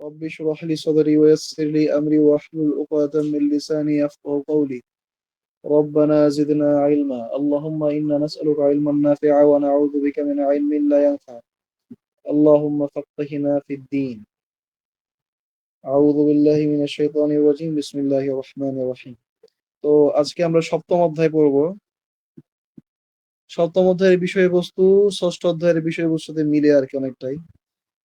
رب اشرح لي صدري ويسر لي أمري واحلل عقدة من لساني يفقهوا قولي. ربنا زدنا علما اللهم إنا نسألك علما نافعا ونعوذ بك من علم لا ينفع اللهم فقهنا في الدين. أعوذ بالله من الشيطان الرجيم بسم الله الرحمن الرحيم. তো আজকে আমরা সপ্তম অধ্যায় পড়ব। সপ্তম অধ্যায়ের বিষয়বস্তু ষষ্ঠ অধ্যায়ের বিষয়বস্তুতে মিলে আর কি অনেকটাই।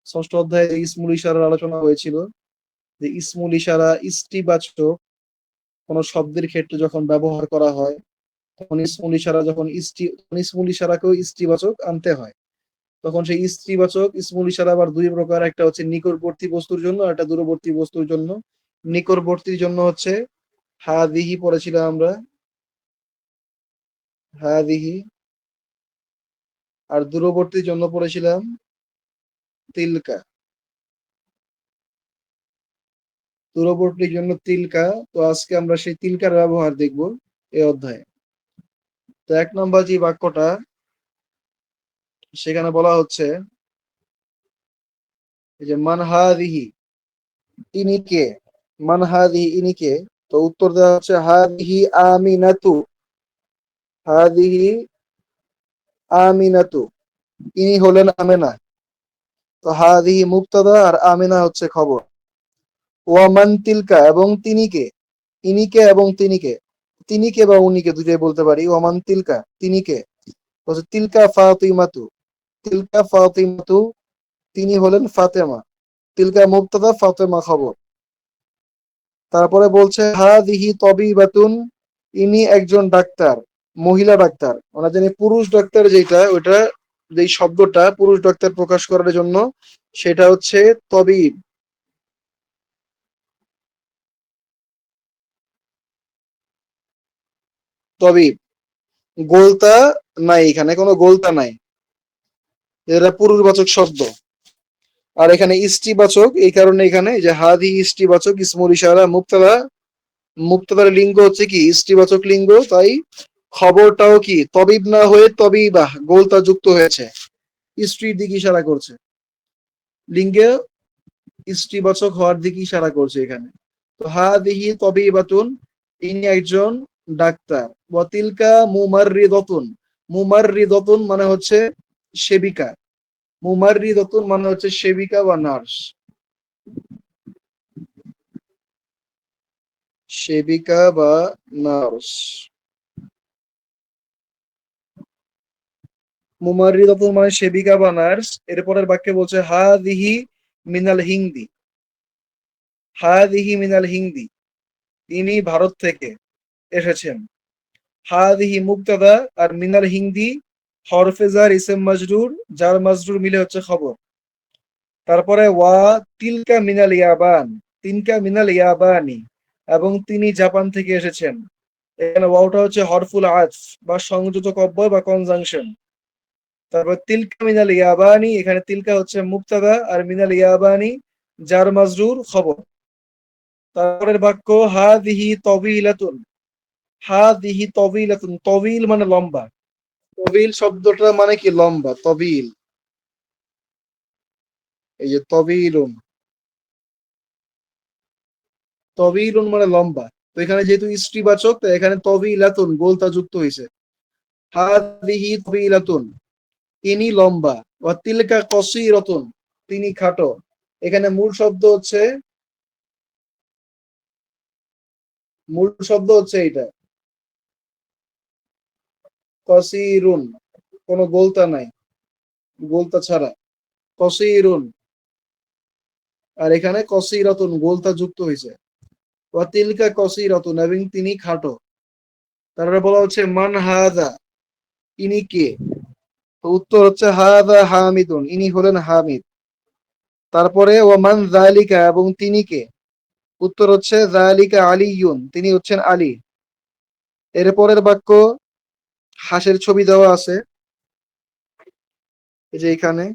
ষষ্ঠ অধ্যায়ে ইসমুল ইশারার আলোচনা হয়েছিল যে ইসমুল ইশারা ইষ্টিবাচক কোন শব্দের ক্ষেত্রে যখন ব্যবহার করা হয় তখন ইসমুল ইশারা যখন ইসমুল ইশারাকেও ইষ্টিবাচক আনতে হয়, তখন সেই ইষ্টিবাচক ইসমুল ইশারা আবার দুই প্রকার, একটা হচ্ছে নিকটবর্তী বস্তুর জন্য আর একটা দূরবর্তী বস্তুর জন্য। নিকটবর্তীর জন্য হচ্ছে হাদিহি পড়েছিলাম আমরা, হাদিহি, আর দূরবর্তীর জন্য পড়েছিলাম তিলকা। দূরবর্তীর জন্য তিলকা। তো আজকে আমরা সেই তিলকার ব্যবহার দেখব এই অধ্যায়ে। তো এক নম্বর যে বাক্যটা সেখানে বলা হচ্ছে যে মান হাদিহি, ইনি কে? মান হাদিহি, ইনি কে? তো উত্তর দেওয়া হচ্ছে হাদিহি আমিনাতু। হাদিহি আমিনাতু, ইনি হলেন আমেনা। তো হাদিহি মুবতাদা আর আমিনা হচ্ছে খবর। ওয়া মান তিলকা, এবং তিনি কে? ইনি কে এবং তিনি কে? তিনি কে বা উনি কে দুটোই বলতে পারি। ওয়া মান তিলকা, তিনি কে? বলছে তিলকা ফাতিমাতু। তিলকা ফাতিমাতু, তিনি হলেন ফাতেমা। তিলকা মুবতাদা, ফাতেমা খবর। তারপরে বলছে হাদিহি তবিবাতুন, ইনি একজন ডাক্তার, মহিলা ডাক্তার। আমরা জানি পুরুষ ডাক্তার যেটা, ওইটা যেই শব্দটা পুরুষ ডাক্তার প্রকাশ করার জন্য সেটা হচ্ছে তবিব। তবিব, গোলতা নাই, এখানে কোনো গোলতা নাই, এটা পুরুষবাচক শব্দ। আর এখানে ইষ্টিবাচক, এই কারণে এখানে যে হাদি ইষ্টিবাচক, ইসমুল ইশারা মুবতাদা, মুবতাদার লিঙ্গ হচ্ছে কি ইষ্টিবাচক লিঙ্গ, তাই খবরটাও কি তবিব না হয়ে তবিবাহ গোলতা যুক্ত হয়েছে, স্ত্রীর দিকে ইশারা করছে, লিঙ্গে স্ত্রীবাচক হওয়ার দিকে ইশারা করছে এখানে। তো হাদিহি তবিবাতুন, ইনি একজন ডাক্তার। ওয়া তিলকা মুমাররিদাতুন, মুমাররিদাতুন মানে হচ্ছে সেবিকা, মুমাররিদাতুন মানে হচ্ছে সেবিকা বা নার্স, সেবিকা বা নার্স। মুমাররিদাতুন মানে সেবিকা বা নার্স। এরপরের বাক্যে বলছে হাদিহি মিনাল হিন্দি, হাদিহি মিনাল হিন্দি, ইনি ভারত থেকে এসেছেন। হাদিহি মুবতাদা আর মিনাল হিন্দি হরফে জার ইসম মাজরুর, যার মাজরুর মিলে হচ্ছে খবর। তারপরে ওয়া তিলকা মিনাল ইয়াবান, তিনকা মিনাল ইয়াবানি, এবং তিনি জাপান থেকে এসেছেন। এখানে ওয়াওটা হচ্ছে হরফুল আতফ বা সংযোজক অব্যয় বা কনজাংশন। তারপর তিলকা মিনাল ইয়াবানি, এখানে তিলকা হচ্ছে মুবতাদা আর মিনাল ইয়াবানি যার মাজরুর খবর। তারপরের বাক্য হাদিহি তবিলাতুন, হাদিহি তবিলাতুন, তবিল মানে লম্বা। তবিল শব্দটা মানে কি লম্বা, তবিল। এই যে তবিলুন, তবিলুন মানে লম্বা। তো এখানে যেহেতু স্ত্রীবাচক, তো এখানে তবিলাতুন গোলতা যুক্ত হয়েছে। হাদিহি তবিলাতুন, ইনি লম্বা। ওয়া তিলকা কসীরাতুন, তিনি খাটো। এখানে মূল শব্দ হচ্ছে এটা কসিরুন, কোনো গোলতা নাই, গোলতা ছাড়া কসিরুন। আর এখানে কসিরাতুন গোলতা যুক্ত হয়েছে। ওয়া তিলকা কসিরাতুন, এবং তিনি খাটো। তারপরে বলা হচ্ছে মান হাদা, ইনি কে? তো উত্তর হচ্ছে হাদা হামিদুন, ইনি হলেন হামিদ। তারপরে ও মান যালিকা, এবং তিনি কে? উত্তর হচ্ছে যালিকা আলিয়ুন, তিনি হচ্ছেন আলী। এরপরের বাক্য হাঁসের ছবি দেওয়া আছে এই যে এখানে।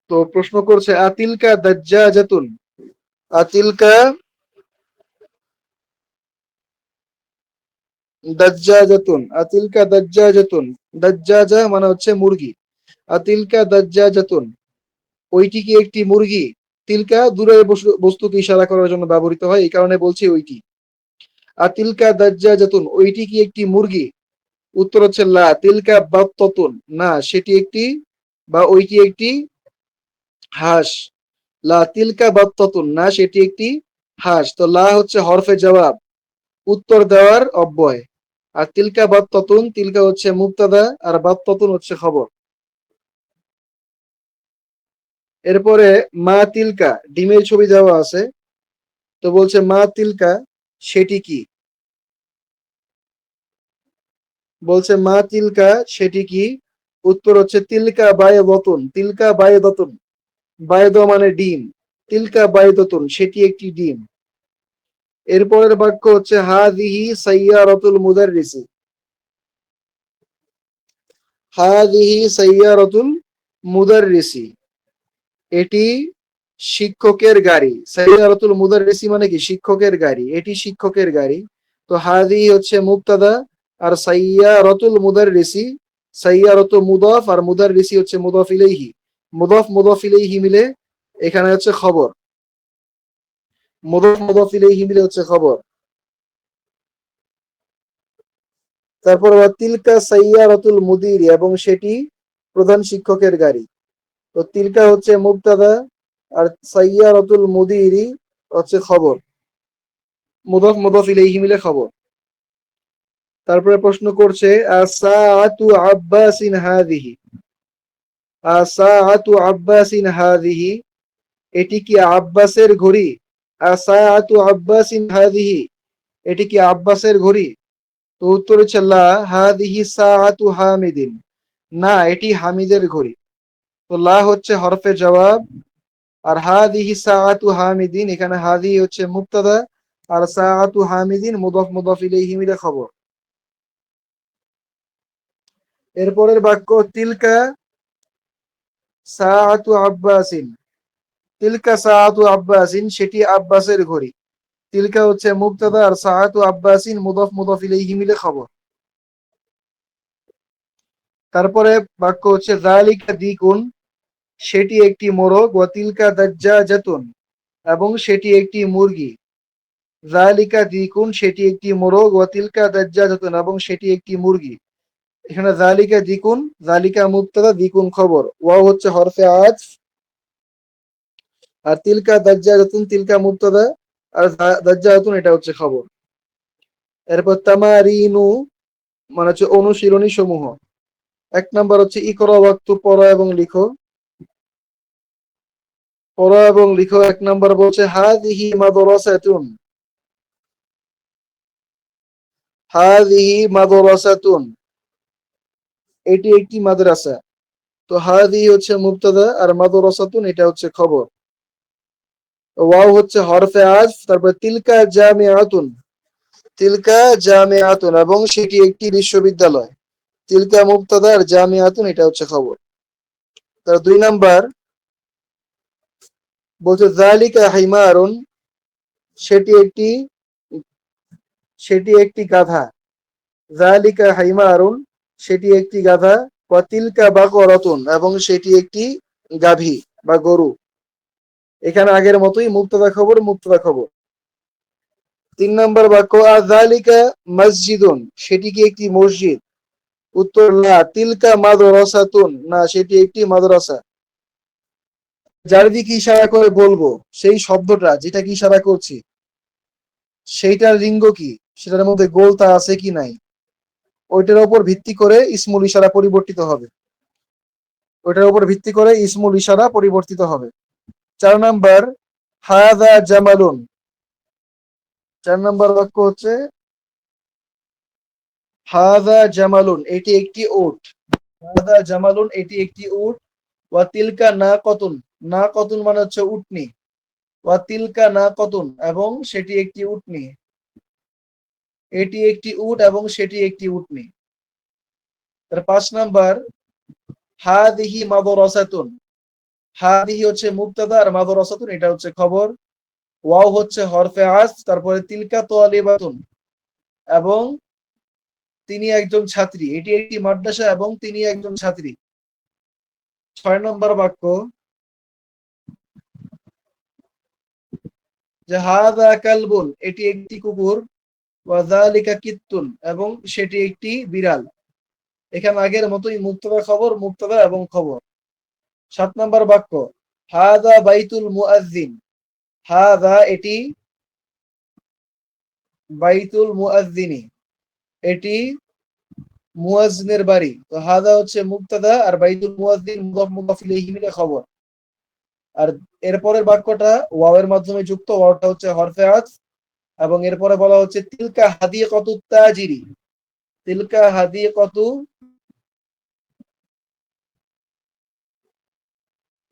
তো প্রশ্ন করছে আতিলকা দাজ্জাজাতুন, আতিলকা দাজ্জাজাতুন, আতিলকা দাজ্জাজাতুন, দাজ্জাজা মানে হচ্ছে মুরগি। আতিলকা দাজ্জাজাতুন, ওইটি কি একটি মুরগি? তিলকা দূরের বস্তুকে ইশারা করার জন্য ব্যবহৃত হয়, এই কারণে বলছি ওইটি। আর তিলকা দাজ্জাজাতুন, ওইটি কি একটি মুরগি? উত্তর হচ্ছে লা। তিলকা বাত্তাতুন, না সেটি একটি বা ওইটি একটি হাঁস। লা তিলকা বাত্তাতুন, না সেটি একটি হাঁস। তো লা হচ্ছে হরফে জবাব, উত্তর দেওয়ার অব্যয়। আর তিলকা বাত্তাতুন, তিলকা হচ্ছে মুবতাদা আর বাত্তাতুন হচ্ছে খবর। এরপরে মা তিলকা, ডিমের ছবি দেওয়া আছে, তো বলছে মা তিলকা সেটি কি? বলছে মা তিলকা সেটি কি? উত্তর হচ্ছে তিলকা বায়দাতুন। তিলকা বায়দাতুন, বায়দ মানে ডিম, তিলকা বায়দাতুন সেটি একটি ডিম। এরপরের বাক্য হচ্ছে হাযিহি সাইয়্যারাতুল মুদাররিসি। হাযিহি সাইয়্যারাতুল মুদাররিসি, এটি শিক্ষকের গাড়ি। সাইয়্যারাতুল মুদাররিসি মানে কি? শিক্ষকের গাড়ি, এটি শিক্ষকের গাড়ি। তো হাযিহি হচ্ছে মুবতাদা আর সাইয়্যারাতুল মুদাররিসি, সাইয়্যারাতু মুদাফ আর মুদাররিসি হচ্ছে মুদাফ ইলাইহি। মুদাফ মুদাফ ইলাইহি মিলে এখানে হচ্ছে খবর, মুদাফ মুদাফ ইলাইহি মিলে হচ্ছে খবর। তারপর তিলকা সাইয়্যারাতুল মুদিরি, এবং সেটি প্রধান শিক্ষকের গাড়ি। তো তিলকা হচ্ছে মুবতাদা আর সাইয়্যারাতুল মুদিরি হচ্ছে খবর, মুদাফ মুদাফ ইলাইহি মিলে খবর। তারপরে প্রশ্ন করছে আসাআতু আব্বাসিন হাযিহি। আসাআতু আব্বাসিন হাযিহি, এটি কি আব্বাসের ঘড়ি? আসাআতু আব্বাসিন হাযিহি, এটি কি আব্বাসের ঘড়ি? তো উত্তর হচ্ছে লা। হাযিহি সাআতু হামিদিন, না এটি হামিদের ঘড়ি। তো লা হচ্ছে হরফে জবাব আর হাযিহি সাআতু হামিদিন, এখানে হাযিহি হচ্ছে মুবতাদা আর সাআতু হামিদিন মুদাফ মুদাফ ইলাইহি মিলে খবর। এরপরের বাক্য তিলকা সাআতু আব্বাসিন। তিলকা সাআতু আব্বাসিন, সেটি আব্বাসের ঘড়ি। তিলকা হচ্ছে মুবতাদা আর সাআতু আব্বাসিন মুদাফ মুদাফ ইলাইহি মিলে খবর। তারপরে বাক্য হচ্ছে যালিকা দিকুন, সেটি একটি মোরগ, ওয়া তিলকা দাজ্জাজাতুন, এবং সেটি একটি মুরগি। যালিকা দিকুন, সেটি একটি মোরগ, ওয়া তিলকা দাজ্জাজাতুন, এবং সেটি একটি মুরগি। এখানে যালিকা দিকুন, যালিকা মুবতাদা, দিকুন খবর, ওয়াও হচ্ছে হরফে আতফ, আর তিলকা দাজ্জাজাতুন, তিলকা মুবতাদা আর দাজ্জাজাতুন এটা হচ্ছে খবর। এরপর তামারিনু মানে হচ্ছে অনুশীলনী সমূহ। এক নাম্বার হচ্ছে ইকরা ওয়াক্তু, পড়ো এবং লিখো। পড়ো এবং লিখো। এক নাম্বার বলছে হাযিহি মাদরাসাতুন। হাযিহি মাদরাসাতুন, এটি একটি মাদ্রাসা। তো হাযিহি হচ্ছে মুবতাদা আর মাদরাসাতুন এটা হচ্ছে খবর। ওয়াও হচ্ছে হরফে আতফ, তারপর তিলকা জামিআতুন। তিলকা জামিআতুন, এবং সেটি একটি বিশ্ববিদ্যালয়। তিলকা মুবতাদা আর জামিআতুন এটা হচ্ছে খবর। তার দুই নাম্বার বলছে যালিকা হিমারুন, সেটি একটি সেটি একটি গাধা। যালিকা হিমারুন, সেটি একটি গাধা। ওয়া তিলকা বাকরাতুন, এবং সেটি একটি গাভী বা গরু। এখানে আগের মতোই মুবতাদা খবর মুবতাদা খবর। তিন নম্বর বাক্য আযালিকা মসজিদুন, সেটি কি একটি মসজিদ? উত্তর লা। তিলকা মাদরাসাতুন, না সেটি একটি মাদ্রাসা। যার দিকে ইশারা করে বলবো সেই শব্দটা যেটাকে ইশারা করছি সেইটার লিঙ্গ কি, সেটার মধ্যে গোলতা আছে কি নাই, ওইটার উপর ভিত্তি করে ইসমুল ইশারা পরিবর্তিত হবে। ওইটার উপর ভিত্তি করে ইসমুল ইশারা পরিবর্তিত হবে। 4 নাম্বার হাযা জামালুন। 4 নাম্বার বাক্য হচ্ছে হাযা জামালুন, এটি একটি উট। হাযা জামালুন, এটি একটি উট। ওয়া তিলকা নাকাতুন, নাকাতুন মানে হচ্ছে উটনি। ওয়া তিলকা নাকাতুন, এবং সেটি একটি উটনি। এটি একটি উট এবং সেটি একটি উটনি। তার 5 নাম্বার হাযিহি মাদরাসাতুন। হাযিহি হচ্ছে মুবতাদা আর মাদরাসাতুন এটা হচ্ছে খবর। ওয়াও হচ্ছে হরফে আতফ, তারপরে তিলকা তালিবাতুন, এবং তিনি একজন ছাত্রী। এটি একটি মাদ্রাসা এবং তিনি একজন ছাত্রী। 6 নম্বর বাক্য যে হাদা কালবুন এটি একটি কুকুর, ওয়া যালিকা কিত্তুন এবং সেটি একটি বিড়াল। এখানে আগের মতোই মুবতাদা খবর, মুবতাদা এবং খবর। 7 নম্বর বাক্য, হাদা বাইতুল মুআজ্জিন। হাদা এটি, বাইতুল মুআজ্জিনি এটি মুয়াজ্জিনের বাড়ি। তো হাদা হচ্ছে মুবতাদা আর বাইতুল মুআজ্জিন মুদাফ মুদাফ ইলাইহি মিলে খবর। আর এরপরের বাক্যটা ওয়াওয়ের মাধ্যমে যুক্ত, ওয়াওটা হচ্ছে হরফে আতফ এবং এরপরে বলা হচ্ছে তিলকা হাদিকাতুত তাজিরি। তিলকা হাদিকাতু,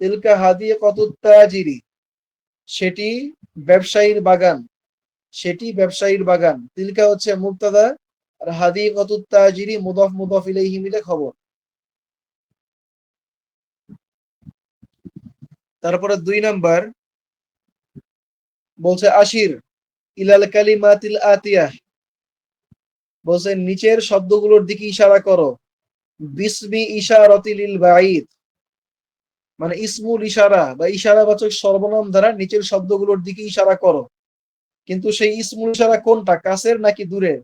তিলকা হাদিকাতুত তাজিরি সেটি ব্যবসায়ীর বাগান, সেটি ব্যবসায়ীর বাগান। তিলকা হচ্ছে মুবতাদা আর হাদিকাতুত তাজিরি মুদাফ মুদাফ ইলাইহি মিলে খবর। তারপরে 2 নাম্বার বলছে আশির ইলাল কালিমাতিল আতিয়াহ, বলছে নিচের শব্দগুলোর দিকে ইশারা করো। বিসমি ইশারাতি লিল বাঈদ, মানে ইসমুল ইশারা বা ইশারাবাচক সর্বনাম দ্বারা নিচের শব্দগুলোর দিকে ইশারা করো। কিন্তু সেই ইসমুল ইশারা কোনটা, কাছের নাকি দূরের?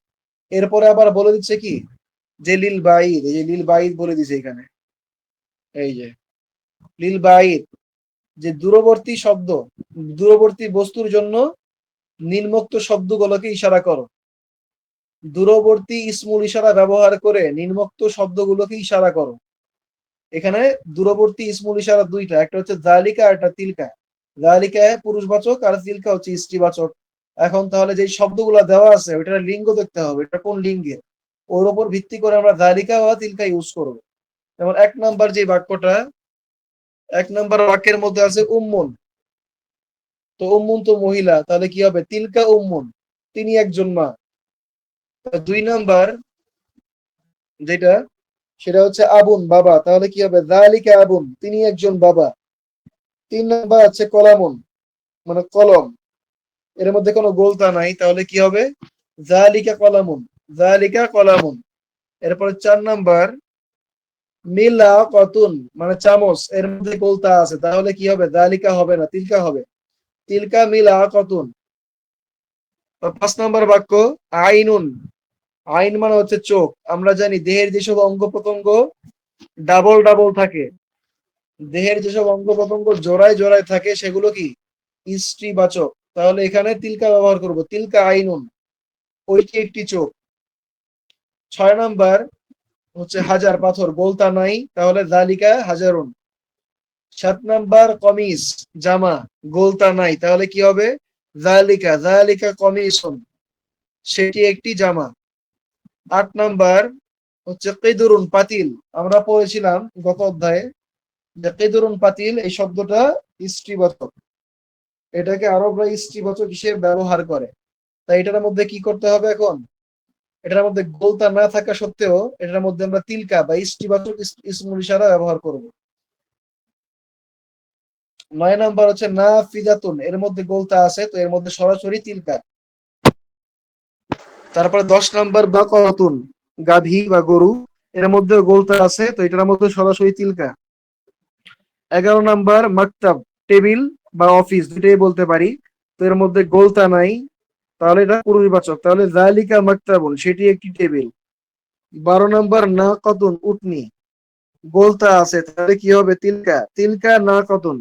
এরপরে আবার বলে দিচ্ছে কি যে লিল বাঈদ, এই যে লিল বাঈদ বলে দিছে এখানে, এই যে লিল বাঈদ, যে দূরবর্তী শব্দ, দূরবর্তী বস্তুর জন্য নিম্নোক্ত শব্দগুলোকে ইশারা করো। দূরবর্তী ইসমুল ইশারা ব্যবহার করে নিম্নোক্ত শব্দগুলোকে ইশারা করো। এখানে দূরবর্তী ইসমুল ইশারা দুইটা, একটা হচ্ছে যালিকা আর একটা তিলকা। যালিকা পুরুষবাচক আর তিলকা হচ্ছে স্ত্রীবাচক। এখন তাহলে যে শব্দগুলো দেওয়া আছে ওইটার লিঙ্গ দেখতে হবে, এটা কোন লিঙ্গের, ওর উপর ভিত্তি করে আমরা যালিকা বা তিলকা ইউজ করব। যেমন 1 নাম্বার যে বাক্যটা, 1 নাম্বার বাক্যের মধ্যে আছে উম্মুন, তো উম্মুন তো মহিলা, তাহলে কি হবে তিলকা উম্মুন, তিনি একজন মা। 2 নাম্বার যেটা, সেটা হচ্ছে আবুন বাবা, তাহলে কি হবে যালিকা আবুন, তিনি একজন বাবা। 3 নাম্বার আছে কলামুন, মানে কলম, এর মধ্যে কোনো গোলতা নাই, তাহলে কি হবে যালিকা কলামুন, যালিকা কলামুন। এরপরে 4 নাম্বার মিলা কতুন, মানে চামচ, এর মধ্যে গোলতা আছে, তাহলে কি হবে যালিকা হবে না, তিলকা হবে, তিলকা মিলা কতুন। 5 নাম্বার বাক্য আইনুন, আইন মানে হচ্ছে চোখ। আমরা জানি দেহের যেসব অঙ্গ প্রত্যঙ্গ ডাবল ডাবল থাকে, দেহের যেসব অঙ্গ প্রত্যঙ্গ জোড়ায় জোড়ায় থাকে সেগুলো কি স্ত্রীবাচক। তাহলে এখানে তিলকা ব্যবহার করব, তিলকা আইনুন, ওইটি একটি চোখ। 6 নাম্বার হচ্ছে হাজার, পাথর, গোলতা নাই, তাহলে যালিকা হাজারুন। 7 নাম্বার কমিস, জামা, গোলতা নাই, তাহলে কি হবে যালিকা, যালিকা কমিসুন, সেটি একটি জামা। 8 নাম্বার হচ্ছে কিদরুন, পাতিল। আমরা পড়েছিলাম গত অধ্যায়ে যে কিদরুন পাতিল এই শব্দটা স্ত্রীবাচক, এটাকে আরবরা স্ত্রীবাচক হিসেবে ব্যবহার করে। তাই এটার মধ্যে কি করতে হবে এখন, এটার মধ্যে গোলতা না থাকা সত্ত্বেও এটার মধ্যে আমরা তিলকা বা স্ত্রীবাচক ইসমুল ইশারা ব্যবহার করব। 9 নাম্বার হচ্ছে না ফিজাতুন, এর মধ্যে গোলতা আছে, তো এর মধ্যে সরাসরি তিলকা। তারপরে 10 নাম্বার বাকরাতুন, গাভী বা গরু, এর মধ্যে গোলতা আছে, তো এটার মধ্যে সরাসরি তিলকা। 11 নাম্বার মাকতাব, টেবিল বা অফিস দুটাই বলতে পারি, তো এর মধ্যে গোলতা নাই, তাহলে এটা পুরুষবাচক, তাহলে যালিকা মাকতাবুন, সেটি একটি টেবিল। 12 নাম্বার না কতুন, উটনি, গোলতা আছে, তাহলে কি হবে তিলকা, তিলকা না কতুন।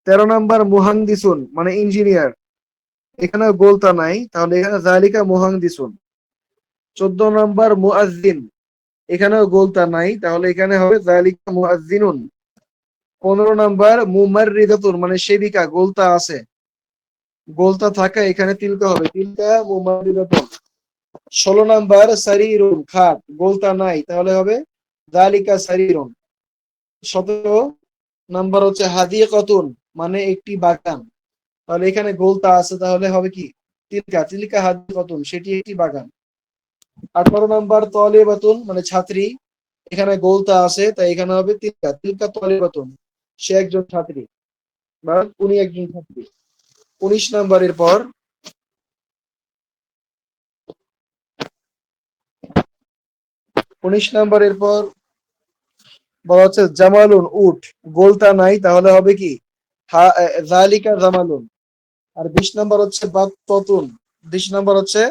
13 নাম্বার মুহান্দিসুন, মানে ইঞ্জিনিয়ার, এখানে গোলতা নাই, তাহলে এখানে যালিকা মুহান্দিসুন। 14 নাম্বার মুআজ্জিন, এখানেও গোলতা নাই, তাহলে এখানে হবে যালিকা মুআজ্জিনুন। 15 নাম্বার মুমাররিদাতুন, মানে সেবিকা, গোলতা আছে, গোলতা থাকা এখানে তিলকা হবে, তিলকা মুমাররিদাতুন। 16 নাম্বার সারিরুন, খাট, গোলতা নাই, তাহলে হবে যালিকা সারিরুন। 17 নাম্বার হচ্ছে হাদিকাতুন, মানে একটি বাগান, তাহলে এখানে গোলতা আছে, তাহলে হবে কি তিলকা, তিলকা হাদিকাতুন, সেটি একটি বাগান। 18 নাম্বার তলিবাতুন, মানে ছাত্রী, এখানে গোলতা আছে, তাই এখানে হবে তিলকা, তিলকা তলিবাতুন, সে একজন ছাত্রী বা উনি একজন ছাত্রী। 19 নাম্বারের পর 19 নাম্বারের পর বলা হচ্ছে জামালুন, উট, গোলতা নাই, তাহলে হবে কি যালিকা জামালুন, আর 20 নাম্বার হচ্ছে বাত্তাতুন। 20 নাম্বার হচ্ছে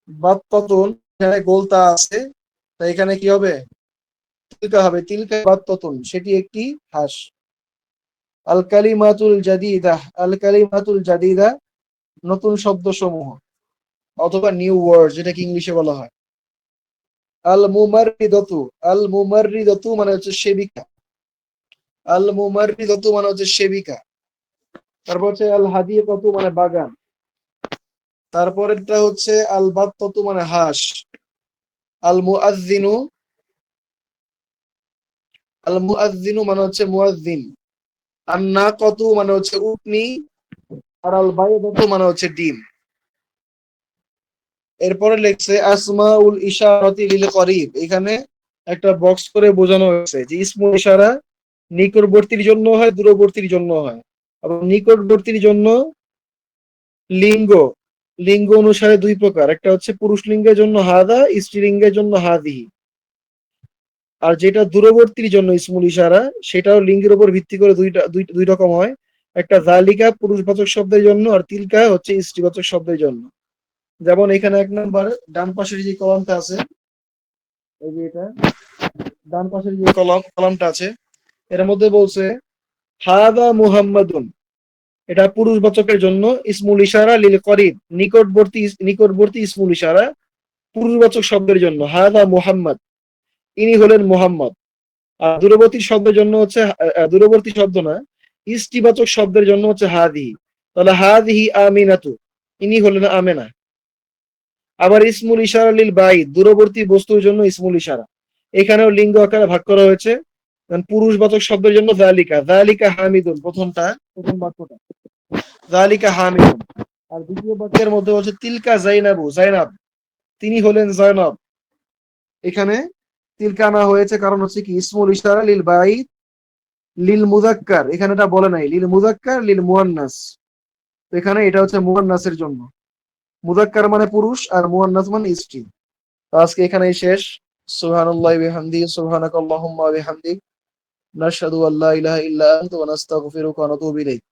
বাত্তাতুন, এখানে গোলতা আছে, তাই এখানে কি হবে? তিলকা হবে। তিলকা বাত্তাতুন, সেটি একটি হাঁস। আল কালিমাতুল জাদিদা। আল কালিমাতুল জাদিদা, নতুন শব্দ সমূহ অথবা নিউ ওয়ার্ড, যেটাকে ইংলিশে বলা হয়। আল মুমাররিদাতু। আল মুমাররিদাতু মানে হচ্ছে সেবিকা। আল মুমাররিদাতু মানে হচ্ছে সেবিকা। তারপর হচ্ছে আল হাদিকাতু মানে বাগান। তারপরেরটা হচ্ছে আল বাত্তাতু মানে হাঁস। আল মুআজ্জিনু। আল মুআজ্জিনু মানে হচ্ছে মুয়াজ্জিন। আন নাকাতু মানে হচ্ছে উটনি। আর আল বাইদাতু মানে হচ্ছে ডিম। এরপরে লিখছে আসমাউল ইশারাতি লিল করিব। এখানে একটা বক্স করে বোঝানো হয়েছে যে ইসমুল ইশারা নিকটবর্তীর জন্য হয়, দূরবর্তীর জন্য হয়। এবং নিকটবর্তীর জন্য লিঙ্গ লিঙ্গ অনুসারে দুই প্রকার, একটা হচ্ছে পুরুষ লিঙ্গের জন্য হাদা, স্ত্রীলিঙ্গের জন্য হাদিহি। আর যেটা দূরবর্তীর জন্য ইসমুল ইশারা, সেটাও লিঙ্গের উপর ভিত্তি করে দুই রকম হয়। একটা জালিকা পুরুষবাচক শব্দের জন্য, আর তিলকা হচ্ছে স্ত্রীবাচক শব্দের জন্য। যেমন এখানে 1 নাম্বার ডান পাশের যে কলামটা আছে, এই যে এটা ডান পাশের যে কলামটা আছে, এর মধ্যে বলছে হাদা মুহাম্মাদুন। এটা পুরুষবাচকের জন্য ইসমুল ইশারা লিল করিব, নিকটবর্তী ইসমুল ইশারা পুরুষবাচক শব্দের জন্য হাদা মুহাম্মদ, ইনি হলেন মুহাম্মদ। আর দূরবর্তী শব্দের জন্য হচ্ছে দূরবর্তী শব্দ না, স্ত্রীবাচক শব্দের জন্য হচ্ছে হাদিহি। তাহলে হাদিহি আমিনাতু, ইনি হলেন আমেনা। আবার ইসমুল ইশারা লিল বাইদ, দূরবর্তী বস্তুর জন্য ইসমুল ইশারা, এখানেও লিঙ্গ আকারে ভাগ করা হয়েছে। পুরুষবাচক শব্দের জন্য যালিকা, যালিকা হামিদুন, প্রথম বাক্যটা যালিকা হামিদুন। আর দ্বিতীয় বাক্যের মধ্যে হচ্ছে তিলকা জাইনাবু, জাইনাব, তিনি হলেন জয়নব। এখানে তিলকা আনা হয়েছে কারণ হচ্ছে কি ইসমুল ইশারা লিল বাইদ লিল মুযাক্কার, এখানে এটা বলে নাই লিল মুযাক্কার লিল মুয়ান্নাস, তো এখানে এটা হচ্ছে মুয়ান্নাসের জন্য। মুযাক্কার মানে পুরুষ আর মুয়ান্নাস মানে স্ত্রী। তো আজকে এখানেই শেষ। সুবহানাল্লাহি ওয়া বিহামদিহি, সুবহানাকাল্লাহুম্মা ওয়া বিহামদিক, নাশহাদু আল্লা ইলাহা ইল্লা আনতা ওয়া নাস্তাগফিরুকা ওয়া নাতুবু ইলাইক।